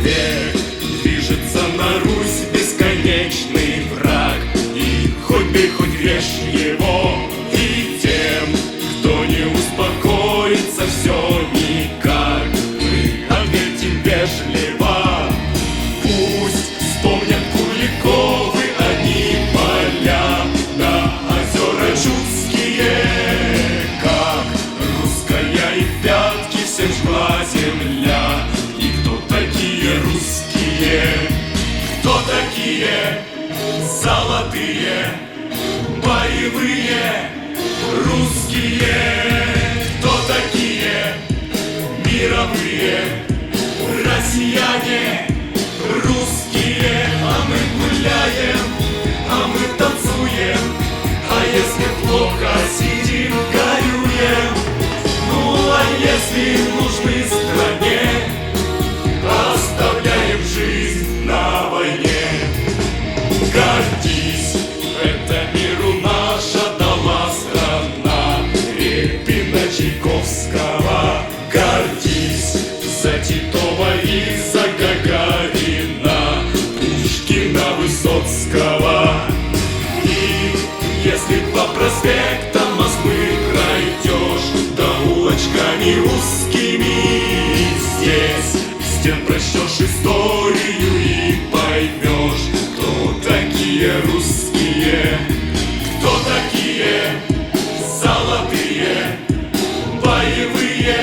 век движется на Русь бесконечный враг. И хоть бей, хоть режь его, и тем, кто не успокоится, все никак. Мы ответим вежливо, пусть вспомнят Куликовы они поля, да озера чудские, как русская и Вятки всем жгла земля. И кто такие русские? Кто такие золотые, боевые русские? Кто такие мировые россияне русские? А мы гуляем, а мы танцуем, а если плохо, сидим, горюем. Ну а если нужны стране, оставляем жизнь на войне. Гордись, это миру наша дала страна Репина, Чайковского. Гордись за Титова и за Гагарина, Пушкина, Высоцкого. И если по проспектам Москвы пройдешь, да улочками узкими, здесь стен прочтешь историю и поймешь, кто такие русские, кто такие золотые, боевые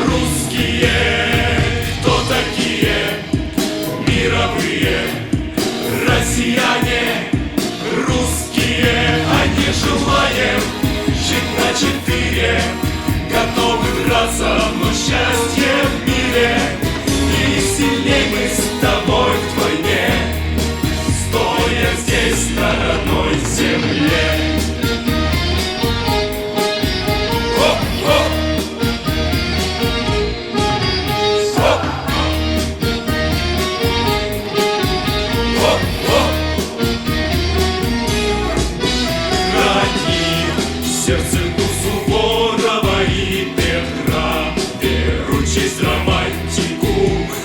русские, кто такие мировые россияне русские. А не желаем жить на 4, готовы драться, но счастье в мире. И сильней мы с тобой вдвойне, стоя здесь на родной земле. Хоп-хоп! Хоп! Хоп-хоп! Храни в сердце дух Суворова и Петра, веру, честь, романтику.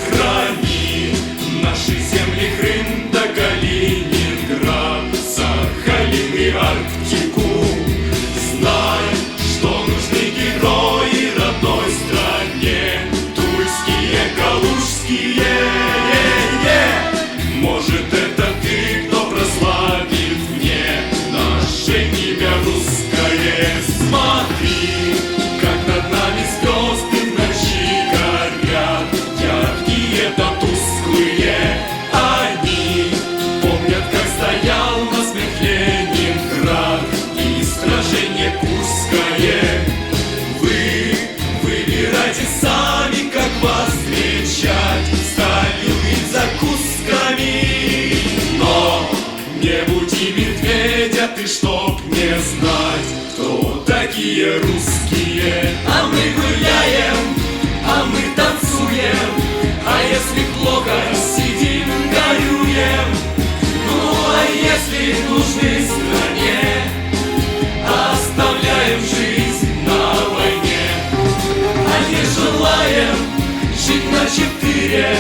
Храни наши земли, Крым да Калининград, Сахалин и Арктику. Знай, что нужны герои родной стране, тульские, калужские. Может, это ты, кто прославит мне наше имя русское. Смотри, как над нами звезды в ночи горят, яркие да тусклые. Они помнят, как стоял насмерть Ленинград и сражение Курское. Вы выбирайте сами, как вас встречать, сталью и закусками. Но не буди медведя ты, чтоб не знать, кто такие русские. А мы гуляем, а мы танцуем, а если плохо, сидим, горюем. Ну а если нужны стране, оставляем жизнь на войне. А не желаем жить на 4,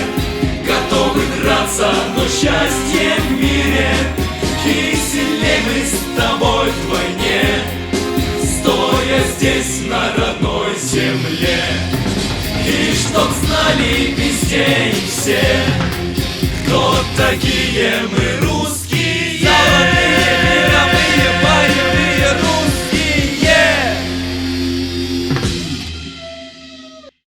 готовы драться, но счастье в мире. И сильней мы с тобой вдвойне, стоя здесь на родной земле. И чтоб знали везде и все, кто такие мы русские.